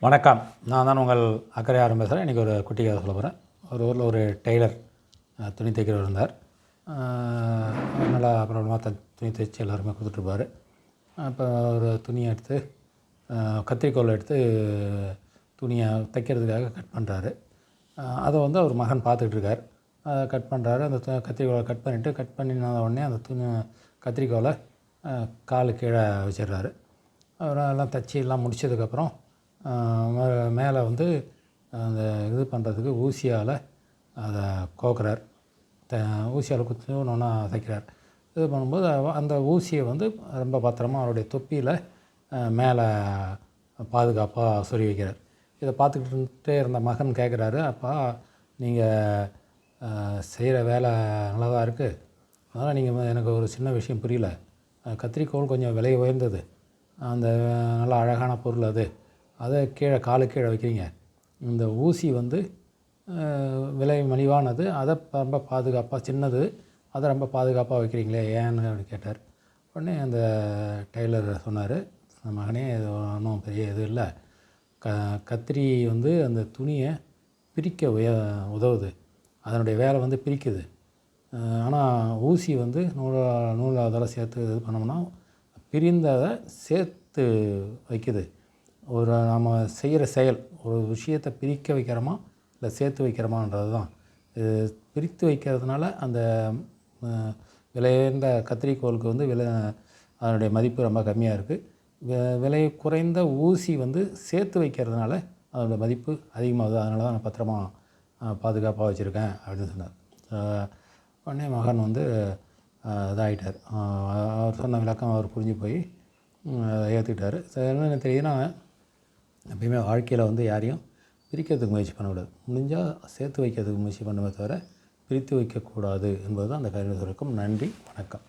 வணக்கம். நான் தான் உங்கள் அக்கறையாரும் பேசுகிறேன். இன்றைக்கி ஒரு குட்டி கதை சொல்ல போகிறேன். ஒரு ஊரில் ஒரு டெய்லர் துணி தைக்கிறவர் இருந்தார். நல்லா பிரபலமாக துணி தைச்சி எல்லாருமே கொடுத்துட்ருப்பார். அப்போ ஒரு துணியை எடுத்து கத்திரிக்கோல் எடுத்து துணியை தைக்கிறதுக்காக கட் பண்ணுறாரு. அதை அவர் மகன் பார்த்துட்ருக்கார். அதை கட் பண்ணுறாரு. அந்த கத்திரிக்கோலை கட் பண்ணின உடனே அந்த கத்திரிக்கோலை காலு கீழே வச்சிடுறாரு. அவர் எல்லாம் தைச்சி எல்லாம் முடித்ததுக்கப்புறம் மேலே அந்த இது பண்ணுறதுக்கு ஊசியால் அதை கோக்குறார். ஊசியால் குத்தி ஒன்றா தைக்கிறார். இது பண்ணும்போது அந்த ஊசியை ரொம்ப பத்திரமா அவருடைய தொப்பியில் மேலே பாதுகாப்பாக சொருகி வைக்கிறார். இதை பார்த்துக்கிட்டே இருந்த மகன் கேட்குறாரு, அப்பா நீங்கள் செய்கிற வேலை நல்லா தான் இருக்குது, அதனால் நீங்கள் எனக்கு ஒரு சின்ன விஷயம் புரியல. கத்திரிக்கோள் கொஞ்சம் விலை உயர்ந்தது, அந்த நல்லா அழகான பொருள் அதை காலு கீழே வைக்கிறீங்க. இந்த ஊசி விலை மலிவானது, அதை ரொம்ப பாதுகாப்பாக சின்னது, அதை ரொம்ப பாதுகாப்பாக வைக்கிறீங்களே ஏன்னு அப்படி கேட்டார். உடனே அந்த டெய்லர் சொன்னார், மகனே இது ஒன்றும் பெரிய இது இல்லை, கத்திரி அந்த துணியை பிரிக்க உதவுது, அதனுடைய வேலை பிரிக்குது. ஆனால் ஊசி நூலை அதெல்லாம் சேர்த்து இது பண்ணோம்னா பிரிந்ததை சேர்த்து வைக்குது. நம்ம செய்கிற செயல் ஒரு விஷயத்தை பிரிக்க வைக்கிறோமா இல்லை சேர்த்து வைக்கிறோமான்றது தான். இது பிரித்து வைக்கிறதுனால அந்த விலையுயர்ந்த கத்திரிக்கோளுக்கு அதனுடைய மதிப்பு ரொம்ப கம்மியாக இருக்குது. விலை குறைந்த ஊசி சேர்த்து வைக்கிறதுனால அதோடய மதிப்பு அதிகமாகுது. அதனால தான் நான் பத்திரமா பாதுகாப்பாக வச்சுருக்கேன் அப்படின்னு சொன்னார். உடனே மகன் இதாகிட்டார். அவர் சொன்ன விளக்கம் அவர் புரிஞ்சு போய் ஏற்றுக்கிட்டார். என்னென்ன தெரியுதுன்னா, எப்பயுமே வாழ்க்கையில் யாரையும் பிரிக்கிறதுக்கு முயற்சி பண்ணக்கூடாது. முடிஞ்சால் சேர்த்து வைக்கிறதுக்கு முயற்சி பண்ணுமே தவிர பிரித்து வைக்கக்கூடாது என்பது தான் அந்த கருத்து இருக்கும். நன்றி, வணக்கம்.